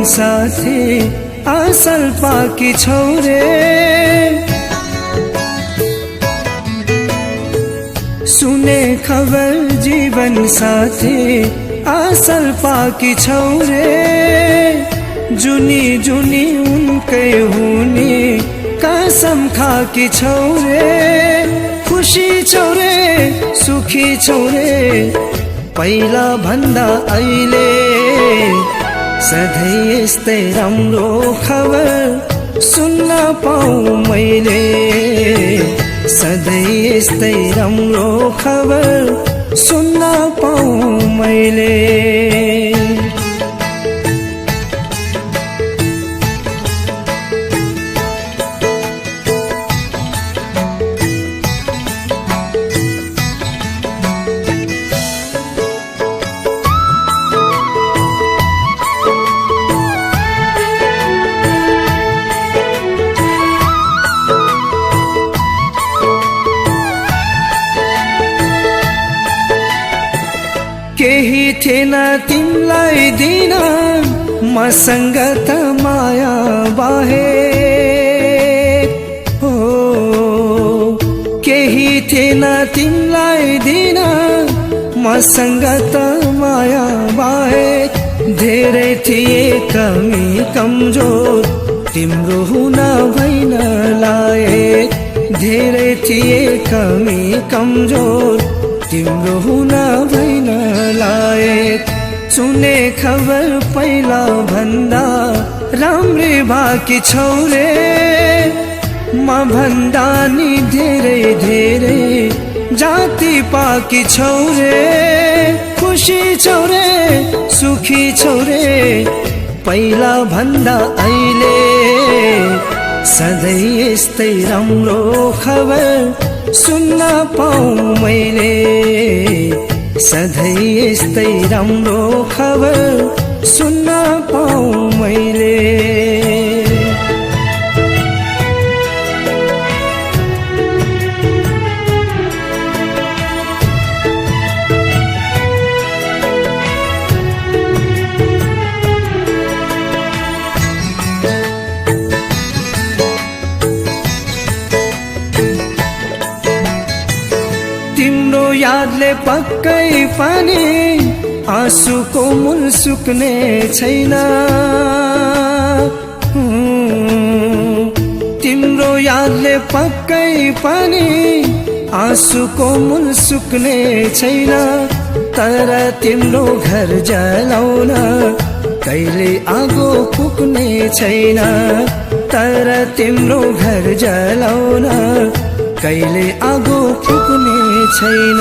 साथी असल पाकी छौरे। सुने खबर जीवन साथी असल पाकी छौरे। जुनी जुनी उनकै हुने कसम खाकी छौरे। खुशी छौरे सुखी छौरे पहिला भन्दा अहिले। सधैँ यस्तै राम्रो खबर सुन्न पाऊँ मैले। सधैँ यस्तै राम्रो खबर सुन्न पाऊँ मैले। केही थिएन तिमलाई दिन मसँग त माया बाहेक। हो केही थिएन तिमलाई दिन मसँग त माया बाहेक। धेरै थिए कमी कमजोर तिम्रो हुन भइन लायक। धेरै थिए कमी कमजोर तिम्रो हुन भइन लायक। सुने खबर पहिला भन्दा राम्रै बाकी छौरे। म भन्दा नि धेरै धेरै जाति पाकी छौरे। खुसी छौरे सुखी छौरे पहिला भन्दा अहिले। सधैँ यस्तै राम्रो खबर सुन्न पाऊँ मैले। सधैँ यस्तै राम्रो खबर सुन्न पाऊँ मैले। तिम्रो यादले पक्कै पनि आँसुको मूल सुक्ने छैन। तिम्रो यादले पक्कै पनि आँसुको मूल सुक्ने छैन। तर तिम्रो घर जलाउन कहिले आगो फुक्ने छैन। तर तिम्रो घर जलाउन कहिले आगो फुक्ने छैन।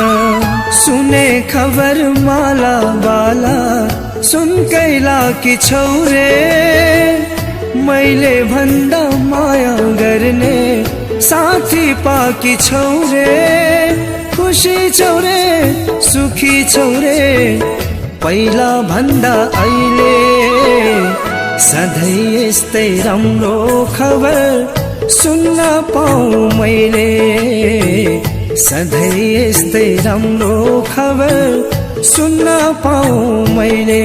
सुने खबर माला बाला सुन कैलाकी छौरे। मैले भन्दा माया गर्ने साथी पाकी छौरे। खुसी छौरे सुखी छौरे पहिला भन्दा अहिले। सधैँ यस्तै राम्रो खबर सुन्न पाऊँ मैले। सधैँ यस्तै राम्रो खबर सुन्न पाऊँ मैले।